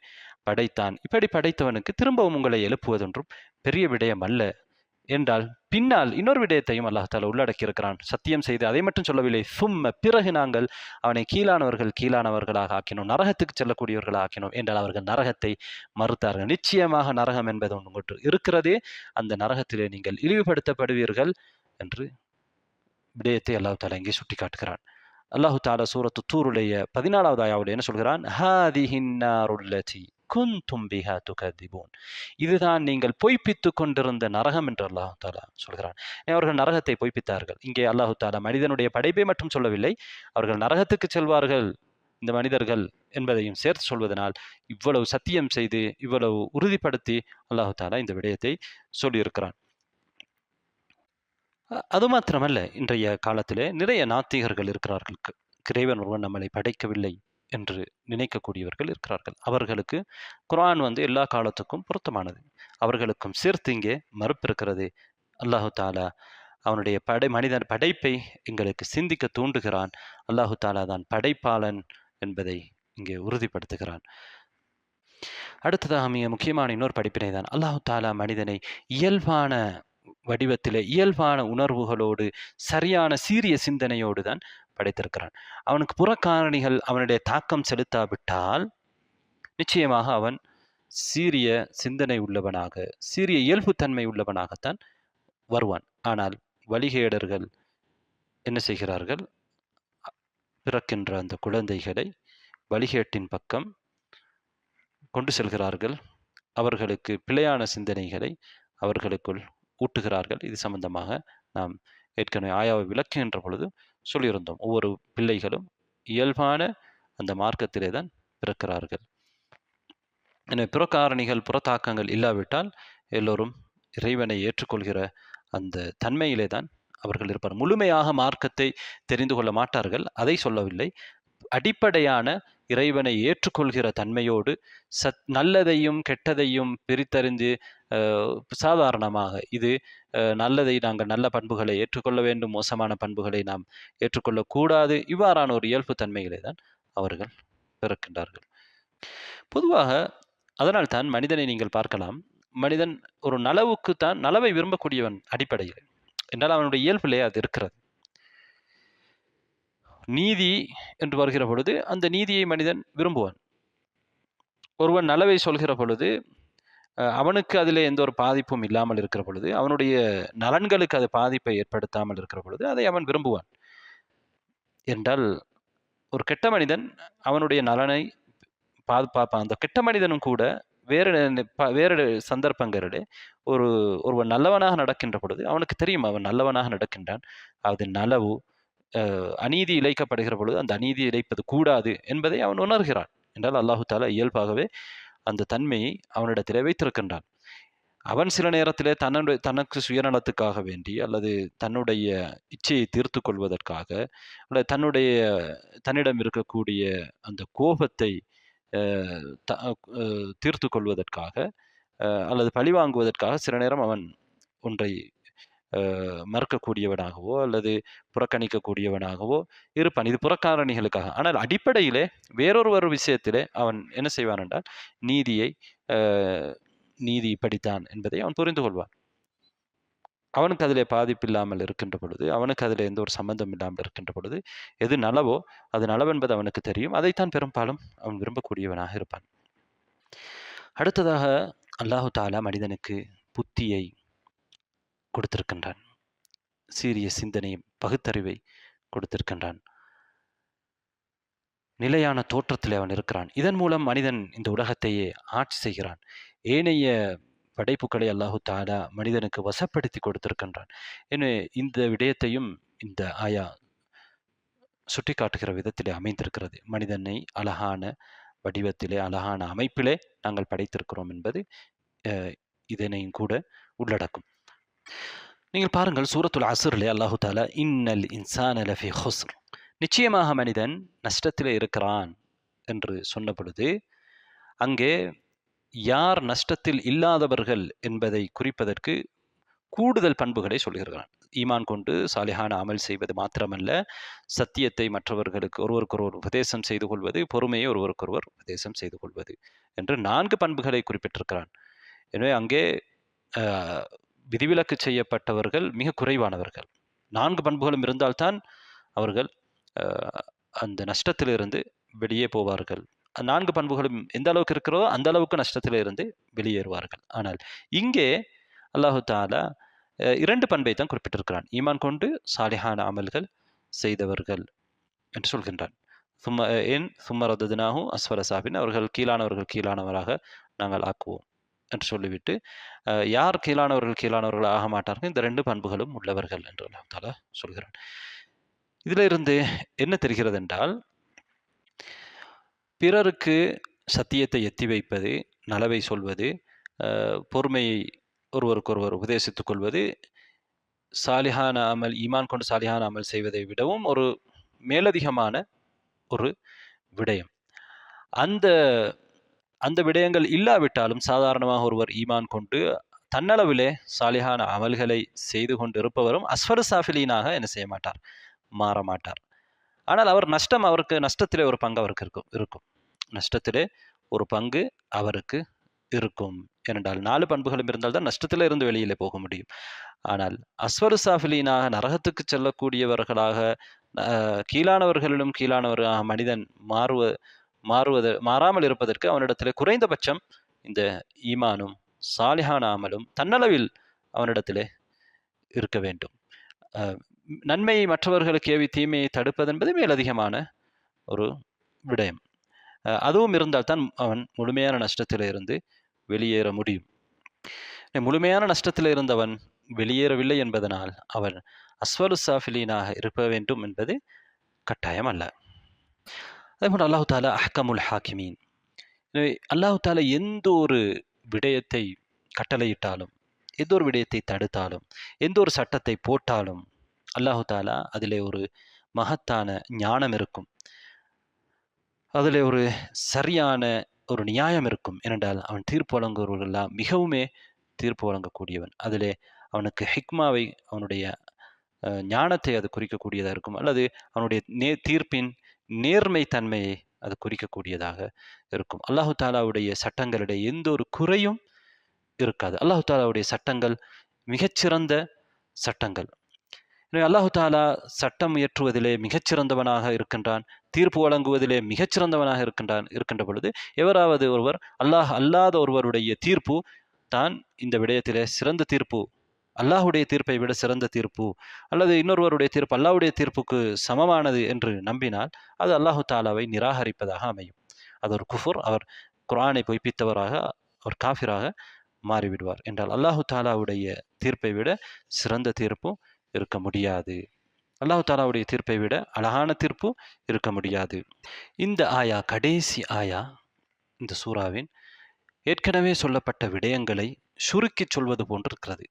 படைத்தான், இப்படி படைத்தவனுக்கு திரும்பவும் உங்களை எழுப்புவதொன்றும் பெரிய விடயம் அல்ல என்றால், பின்னால் இன்னொரு விடயத்தையும் அல்லாஹ் தாலா உள்ளடக்கி இருக்கிறான். சத்தியம் செய்து அதை மட்டும் சொல்லவில்லை, பிறகு நாங்கள் அவனை கீழானவர்களாக ஆக்கினோம், நரகத்துக்கு செல்லக்கூடியவர்களாக ஆக்கினோம் என்றால் அவர்கள் நரகத்தை மறுத்தார்கள். நிச்சயமாக நரகம் என்பது ஒன்று இருக்கிறதே, அந்த நரகத்திலே நீங்கள் இழிவுபடுத்தப்படுவீர்கள் என்று விடயத்தை அல்லாஹ் தாலா இங்கே சுட்டி காட்டுகிறான். அல்லாஹு தாலா சூரத்து தூருடைய 14வது ஆயாவில் என்ன சொல்கிறான், இதுதான் நீங்கள் பொய்ப்பித்து கொண்டிருந்த நரகம் என்று அல்லாஹு தாலா சொல்கிறான். அவர்கள் நரகத்தை பொய்ப்பித்தார்கள். இங்கே அல்லாஹு தாலா மனிதனுடைய படைப்பை மட்டும் சொல்லவில்லை, அவர்கள் நரகத்துக்கு செல்வார்கள் இந்த மனிதர்கள் என்பதையும் சேர்த்து சொல்வதனால் இவ்வளவு சத்தியம் செய்து இவ்வளவு உறுதிப்படுத்தி அல்லாஹு தாலா இந்த விடயத்தை சொல்லியிருக்கிறான். அது மாத்திரமல்ல, இன்றைய காலத்திலே நிறைய நாத்திகர்கள் இருக்கிறார்கள். இறைவன் ஒருவன் நம்மளை படைக்கவில்லை என்று நினைக்கக்கூடியவர்கள் இருக்கிறார்கள். அவர்களுக்கு குர்ஆன் எல்லா காலத்துக்கும் பொருத்தமானது. அவர்களுக்கும் சேர்த்து இங்கே மறுப்பு இருக்கிறது. அல்லாஹு தாலா அவனுடைய மனிதன் படைப்பை எங்களுக்கு சிந்திக்க தூண்டுகிறான். அல்லாஹு தாலா தான் படைப்பாளன் என்பதை இங்கே உறுதிப்படுத்துகிறான். அடுத்ததாக மிக முக்கியமான இன்னொரு படிப்பினை தான், அல்லாஹு தாலா மனிதனை இயல்பான வடிவத்திலே இயல்பான உணர்வுகளோடு சரியான சீரிய சிந்தனையோடு தான் படைத்திருக்கிறான். அவனுக்கு புறக்காரணிகள் அவனுடைய தாக்கம் செலுத்தாவிட்டால் நிச்சயமாக அவன் சீரிய சிந்தனை உள்ளவனாக, சீரிய இயல்புத்தன்மை உள்ளவனாகத்தான் வருவான். ஆனால் வழிகேடர்கள் என்ன செய்கிறார்கள், பிறக்கின்ற அந்த குழந்தைகளை வழிகேட்டின் பக்கம் கொண்டு செல்கிறார்கள். அவர்களுக்கு பிழையான சிந்தனைகளை அவர்களுக்குள் ஊட்டுகிறார்கள். இது சம்பந்தமாக நாம் ஏற்கனவே ஆயாவை விளக்குகின்ற பொழுது சொல்லியிருந்தோம். ஒவ்வொரு பிள்ளைகளும் இயல்பான அந்த மார்க்கத்திலே தான் பிறக்கிறார்கள். எனவே புறக்காரணிகள் புறத்தாக்கங்கள் இல்லாவிட்டால் எல்லோரும் இறைவனை ஏற்றுக்கொள்கிற அந்த தன்மையிலே தான் அவர்கள் இருப்பார். முழுமையாக மார்க்கத்தை தெரிந்து கொள்ள மாட்டார்கள், அதை சொல்லவில்லை. அடிப்படையான இறைவனை ஏற்றுக்கொள்கிற தன்மையோடு நல்லதையும் கெட்டதையும் பிரித்தறிந்து சாதாரணமாக இது நல்லதை நாங்கள் நல்ல பண்புகளை ஏற்றுக்கொள்ள வேண்டும், மோசமான பண்புகளை நாம் ஏற்றுக்கொள்ளக்கூடாது, இவ்வாறான ஒரு இயல்பு தன்மைகளை தான் அவர்கள் பிறக்கின்றார்கள். பொதுவாக அதனால் தான் மனிதனை நீங்கள் பார்க்கலாம், மனிதன் ஒரு நலவுக்குத்தான் நலவை விரும்பக்கூடியவன் அடிப்படையில் என்றால் அவனுடைய இயல்பிலே அது இருக்கிறது. நீதி என்று வருகிற பொழுது அந்த நீதியை மனிதன் விரும்புவான். ஒருவன் நலவை சொல்கிற பொழுது அவனுக்கு அதில் எந்த ஒரு பாதிப்பும் இல்லாமல் இருக்கிற பொழுது, அவனுடைய நலன்களுக்கு அது பாதிப்பை ஏற்படுத்தாமல் இருக்கிற பொழுது அதை அவன் விரும்புவான். என்றால் ஒரு கெட்ட மனிதன் அவனுடைய நலனை பார்ப்பான். அந்த கெட்ட மனிதனும் கூட வேறு சந்தர்ப்பங்களிலே ஒருவன் நல்லவனாக நடக்கின்ற பொழுது அவனுக்கு தெரியும் அவன் நல்லவனாக நடக்கின்றான், அது நலவு அநீதி இழைக்கப்படுகிற பொழுது அந்த அநீதி இழைப்பது கூடாது என்பதை அவன் உணர்கிறான் என்றால் அல்லாஹு தாலா இயல்பாகவே அந்த தன்மையை அவனிடத்திலே வைத்திருக்கின்றான். அவன் சில நேரத்திலே தனக்கு சுயநலத்துக்காக வேண்டி அல்லது தன்னுடைய இச்சையை தீர்த்து கொள்வதற்காக அல்லது தன்னிடம் இருக்கக்கூடிய அந்த கோபத்தை தீர்த்து கொள்வதற்காக அல்லது பழிவாங்குவதற்காக சில நேரம் அவன் ஒன்றை மறுக்கக்கூடியவனாகவோ அல்லது புறக்கணிக்கக்கூடியவனாகவோ இருப்பான். இது புறக்காரணிகளுக்காக. ஆனால் அடிப்படையிலே வேறொரு விஷயத்திலே அவன் என்ன செய்வான் என்றால் நீதி படித்தான் என்பதை அவன் புரிந்து கொள்வான். அவனுக்கு அதிலே பாதிப்பு இல்லாமல் இருக்கின்ற பொழுது, அவனுக்கு அதில் எந்த ஒரு சம்பந்தம் இல்லாமல் இருக்கின்ற பொழுது, எது நலவோ அது நலவென்பது அவனுக்கு தெரியும். அதைத்தான் பெரும்பாலும் அவன் விரும்பக்கூடியவனாக இருப்பான். அடுத்ததாக அல்லாஹு தாலா மனிதனுக்கு புத்தியை கொடுத்திருக்கின்றான். சீரிய சிந்தனையும் பகுத்தறிவை கொடுத்திருக்கின்றான். நிலையான தோற்றத்தில் அவன் இருக்கிறான். இதன் மூலம் மனிதன் இந்த உலகத்தையே ஆட்சி செய்கிறான். ஏனைய படைப்புகளை அல்லாஹு தாலா மனிதனுக்கு வசப்படுத்தி கொடுத்திருக்கின்றான். இந்த விடயத்தையும் இந்த ஆயா சுட்டி காட்டுகிற விதத்திலே அமைந்திருக்கிறது. மனிதனை அழகான வடிவத்திலே அழகான அமைப்பிலே நாங்கள் படைத்திருக்கிறோம் என்பது இதனையும் கூட உள்ளடக்கும். நீங்கள் பாருங்கள், சூரத்துல் அஸ்ரிலே அல்லாஹு தாலா இன்னல் இன்சான லஃபி ஹுஸ்ர், நிச்சயமாக மனிதன் நஷ்டத்திலே இருக்கிறான் என்று சொன்ன பொழுது அங்கே யார் நஷ்டத்தில் இல்லாதவர்கள் என்பதை குறிப்பதற்கு கூடுதல் பண்புகளை சொல்கிறான். ஈமான் கொண்டு சாலிஹான அமல் செய்வது மாத்திரமல்ல, சத்தியத்தை மற்றவர்களுக்கு ஒருவருக்கொருவர் உபதேசம் செய்து கொள்வது, பொறுமையை ஒருவருக்கொருவர் உபதேசம் செய்து கொள்வது என்று 4 பண்புகளை குறிப்பிட்டிருக்கிறான். எனவே அங்கே விதிவிலக்கு செய்யப்பட்டவர்கள் மிக குறைவானவர்கள். 4 பண்புகளும் இருந்தால்தான் அவர்கள் அந்த நஷ்டத்திலிருந்து வெளியே போவார்கள். 4 பண்புகளும் எந்த அளவுக்கு இருக்கிறதோ அந்த அளவுக்கு நஷ்டத்திலிருந்து வெளியேறுவார்கள். ஆனால் இங்கே அல்லாஹு தாலா 2 பண்பை தான் குறிப்பிட்டிருக்கிறான். ஈமான் கொண்டு சாலிஹான அமல்கள் செய்தவர்கள் என்று சொல்கின்றான். சும்மரதுனாகும் அஸ்வர சாபின், அவர்கள் கீழானவராக நாங்கள் ஆக்குவோம் என்று சொல்லிவிட்டு, யார் கீழானவர்கள் ஆக மாட்டார்கள், இந்த 2 பண்புகளும் உள்ளவர்கள் என்று அல்லாஹ் தாலா சொல்கிறான். இதில் இருந்து என்ன தெரிகிறது என்றால், பிறருக்கு சத்தியத்தை எத்தி வைப்பது, நலவை சொல்வது, பொறுமையை ஒருவருக்கொருவர் உபதேசித்துக் கொள்வது, சாலிஹான அமல், ஈமான் கொண்டு சாலிஹான அமல் செய்வதை விடவும் ஒரு மேலதிகமான ஒரு விடயம். அந்த விடயங்கள் இல்லாவிட்டாலும் சாதாரணமாக ஒருவர் ஈமான் கொண்டு தன்னளவிலே சாலிஹான அமல்களை செய்து கொண்டு இருப்பவரும் அஸ்ஃபரு சாஃபிலீனாக என்ன செய்ய மாட்டார், மாற மாட்டார். ஆனால் அவருக்கு நஷ்டத்திலே ஒரு பங்கு அவருக்கு இருக்கும். நஷ்டத்திலே ஒரு பங்கு அவருக்கு இருக்கும். ஏனென்றால் 4 பண்புகளும் இருந்தால்தான் நஷ்டத்திலே இருந்து வெளியிலே போக முடியும். ஆனால் அஸ்வரு சாஃபிலீனாக நரகத்துக்கு செல்லக்கூடியவர்களாக, கீழானவர்களிலும் கீழானவராக மனிதன் மாறாமல் இருப்பதற்கு அவனிடத்திலே குறைந்தபட்சம் இந்த ஈமானும் சாலிஹான அமலும் தன்னளவில் அவனிடத்திலே இருக்க வேண்டும். நன்மையை மற்றவர்களுக்கு ஏவி தீமையை தடுப்பது என்பது மேலதிகமான ஒரு விடயம். அதுவும் இருந்தால்தான் அவன் முழுமையான நஷ்டத்தில் இருந்து வெளியேற முடியும். முழுமையான நஷ்டத்தில் இருந்தவன் வெளியேறவில்லை என்பதனால் அவன் அஸ்வலு சாஃபிலீனாக இருக்க வேண்டும் என்பது கட்டாயம் அல்ல. அதேபோல் அல்லாஹு தாலா அஹ்கமுல் ஹாக்கிமீன். எனவே அல்லாஹு தாலா எந்த ஒரு விடயத்தை கட்டளையிட்டாலும், எந்த ஒரு விடயத்தை தடுத்தாலும், எந்த ஒரு சட்டத்தை போட்டாலும் அல்லாஹு தாலா அதிலே ஒரு மகத்தான ஞானம் இருக்கும், அதில் ஒரு சரியான ஒரு நியாயம் இருக்கும். ஏனென்றால் அவன் தீர்ப்பு வழங்குவவர்களெல்லாம் மிகவுமே தீர்ப்பு வழங்கக்கூடியவன். அதிலே அவனுக்கு ஹிக்மாவை, அவனுடைய ஞானத்தை அது குறிக்கக்கூடியதாக இருக்கும், அல்லது அவனுடைய தீர்ப்பின் நேர்மை தன்மையை அது குறிக்கக்கூடியதாக இருக்கும். அல்லாஹு தாலாவுடைய சட்டங்களுடைய எந்த ஒரு குறையும் இருக்காது. அல்லாஹு தாலாவுடைய சட்டங்கள் மிகச்சிறந்த சட்டங்கள். எனவே அல்லாஹு தாலா சட்டம் இயற்றுவதிலே மிகச்சிறந்தவனாக இருக்கின்றான், தீர்ப்பு வழங்குவதிலே மிகச்சிறந்தவனாக இருக்கின்ற பொழுது எவராவது ஒருவர் அல்லாஹ் அல்லாத ஒருவருடைய தீர்ப்பு தான் இந்த விடயத்திலே சிறந்த தீர்ப்பு, அல்லாஹுடைய தீர்ப்பை விட சிறந்த தீர்ப்பு, அல்லது இன்னொருவருடைய தீர்ப்பு அல்லாஹுடைய தீர்ப்புக்கு சமமானது என்று நம்பினால் அது அல்லாஹு தாலாவை நிராகரிப்பதாக அமையும். அது ஒரு குஃபுர். அவர் குர்ஆனை பொய்ப்பித்தவராக, அவர் காஃபிராக மாறிவிடுவார். என்றால் அல்லாஹு தாலாவுடைய தீர்ப்பை விட சிறந்த தீர்ப்பும் இருக்க முடியாது. அல்லாஹு தாலாவுடைய தீர்ப்பை விட அழகான தீர்ப்பு இருக்க முடியாது. இந்த ஆயா, கடைசி ஆயா இந்த சூறாவின் ஏற்கனவே சொல்லப்பட்ட விடயங்களை சுருக்கி சொல்வது போன்றிருக்கிறது.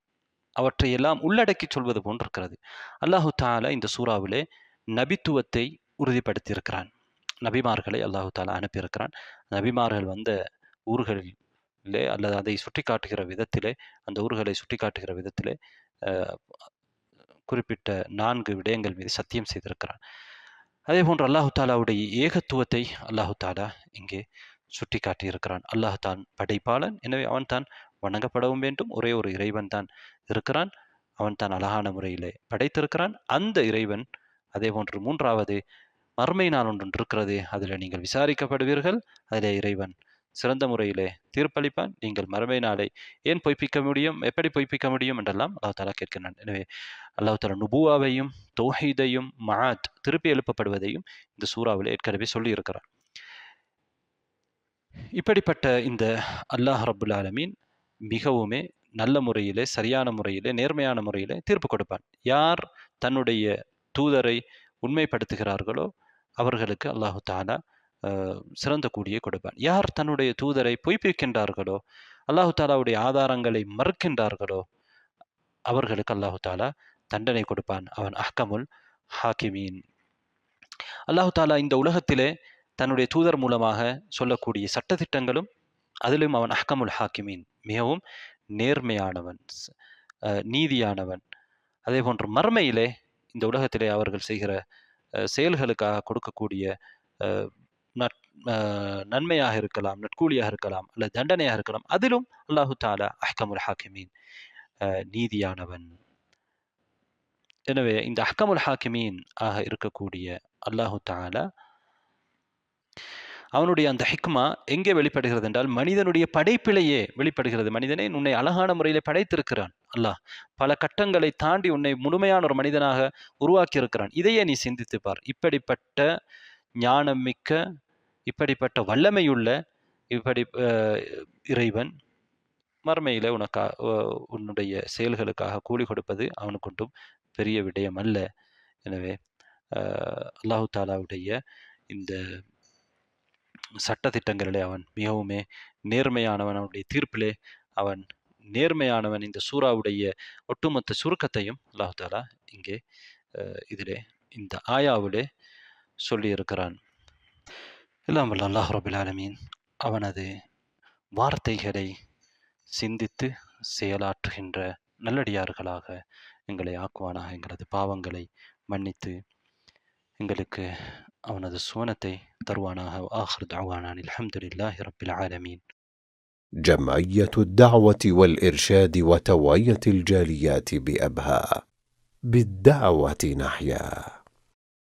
அவற்றை எல்லாம் உள்ளடக்கி சொல்வது போன்றிருக்கிறது. அல்லாஹு தாலா இந்த சூறாவிலே நபித்துவத்தை உறுதிப்படுத்தியிருக்கிறான். நபிமார்களை அல்லாஹு தாலா அனுப்பியிருக்கிறான். நபிமார்கள் வந்த ஊர்களிலே அல்லது அதை சுட்டி காட்டுகிற விதத்திலே, அந்த ஊர்களை சுட்டி காட்டுகிற விதத்திலே குறிப்பிட்ட 4 விடயங்கள் மீது சத்தியம் செய்திருக்கிறான். அதே போன்று அல்லாஹு தாலாவுடைய ஏகத்துவத்தை அல்லாஹு தாலா இங்கே சுட்டி காட்டியிருக்கிறான். அல்லாஹ் தான் படைப்பாளன், எனவே அவன் தான் வணங்கப்படவும் வேண்டும். ஒரே ஒரு இறைவன் தான் இருக்கிறான். அவன் தான் அழகான முறையிலே படைத்திருக்கிறான். அந்த இறைவன் அதே போன்று 3வது மறுமை நாள் ஒன்று இருக்கிறது, அதில் நீங்கள் விசாரிக்கப்படுவீர்கள். அதிலே இறைவன் சிறந்த முறையிலே தீர்ப்பளிப்பான். நீங்கள் மறுமை நாளை ஏன் பொய்ப்பிக்க முடியும், எப்படி பொய்ப்பிக்க முடியும் என்றெல்லாம் அல்லாஹ் தாலா கேட்கிறான். எனவே அல்லாஹ் தாலா நுபுவாவையும் தௌஹீதையும் மஆத் திருப்பி எழுப்பப்படுவதையும் இந்த சூறாவில் ஏற்கனவே சொல்லி இருக்கிறார். இப்படிப்பட்ட இந்த அல்லாஹ் ரப்புல் ஆலமீன் மிகவுமே நல்ல முறையிலே, சரியான முறையிலே, நேர்மையான முறையிலே தீர்ப்பு கொடுப்பான். யார் தன்னுடைய தூதரை உண்மைப்படுத்துகிறார்களோ அவர்களுக்கு அல்லாஹு தாலா சிறந்த கூலியை கொடுப்பான். யார் தன்னுடைய தூதரை பொய்ப்பிக்கின்றார்களோ, அல்லாஹு தாலாவுடைய ஆதாரங்களை மறுக்கின்றார்களோ அவர்களுக்கு அல்லாஹு தாலா தண்டனை கொடுப்பான். அவன் அஹ்கமுல் ஹாக்கிமீன். அல்லாஹு தாலா இந்த உலகத்திலே தன்னுடைய தூதர் மூலமாக சொல்லக்கூடிய சட்டத்திட்டங்களும் அதிலும் அவன் அஹ்கமுல் ஹாக்கிமீன், மிகவும் நேர்மையானவன், நீதியானவன். அதே போன்று மறுமையிலே இந்த உலகத்திலே அவர்கள் செய்கிற செயல்களுக்காக கொடுக்கக்கூடிய நன்மையாக இருக்கலாம், நட்கூலியாக இருக்கலாம், அல்லது தண்டனையாக இருக்கலாம், அதிலும் அல்லாஹு தாலா அஹ்கமுல் ஹாக்கிமீன், நீதியானவன். எனவே இந்த அஹ்கமுல் ஹாக்கிமீன் ஆக இருக்கக்கூடிய அல்லாஹு தாலா அவனுடைய அந்த ஹிக்மா எங்கே வெளிப்படுகிறது என்றால் மனிதனுடைய படைப்பிலேயே வெளிப்படுகிறது. மனிதனை உன்னை அழகான முறையிலே படைத்திருக்கிறான் அல்லாஹ். பல கட்டங்களை தாண்டி உன்னை முழுமையான ஒரு மனிதனாக உருவாக்கி இருக்கிறான். இதையே நீ சிந்தித்து பார். இப்படிப்பட்ட ஞானம் மிக்க, இப்படிப்பட்ட வல்லமையுள்ள இப்படி இறைவன் மறுமையிலே உன்னுடைய செயல்களுக்காக கூலி கொடுப்பது அவனுக்கு ஒன்றும் பெரிய விடயம் அல்ல. எனவே அல்லாஹு தாலாவுடைய இந்த சட்டத்திட்டங்களிலே அவன் மிகவுமே நேர்மையானவன். அவனுடைய தீர்ப்பிலே அவன் நேர்மையானவன். இந்த சூறாவுடைய ஒட்டுமொத்த சுருக்கத்தையும் அல்லாஹு தாலா இங்கே இதிலே இந்த ஆயாவிலே சொல்லியிருக்கிறான். எல்லாம் வல்ல அல்லாஹ் ரபில் ஆலமீன் அவனது வார்த்தைகளை சிந்தித்து செயலாற்றுகின்ற நல்லடியார்களாக எங்களை ஆக்குவானாக. எங்களது பாவங்களை மன்னித்து எங்களுக்கு அவனது சுவனத்தை தருவானாக. ஆخر دعوانا الحمد لله رب العالمين. جمعية الدعوة والإرشاد وتوعية الجاليات بأبها، بالدعوة نحيا.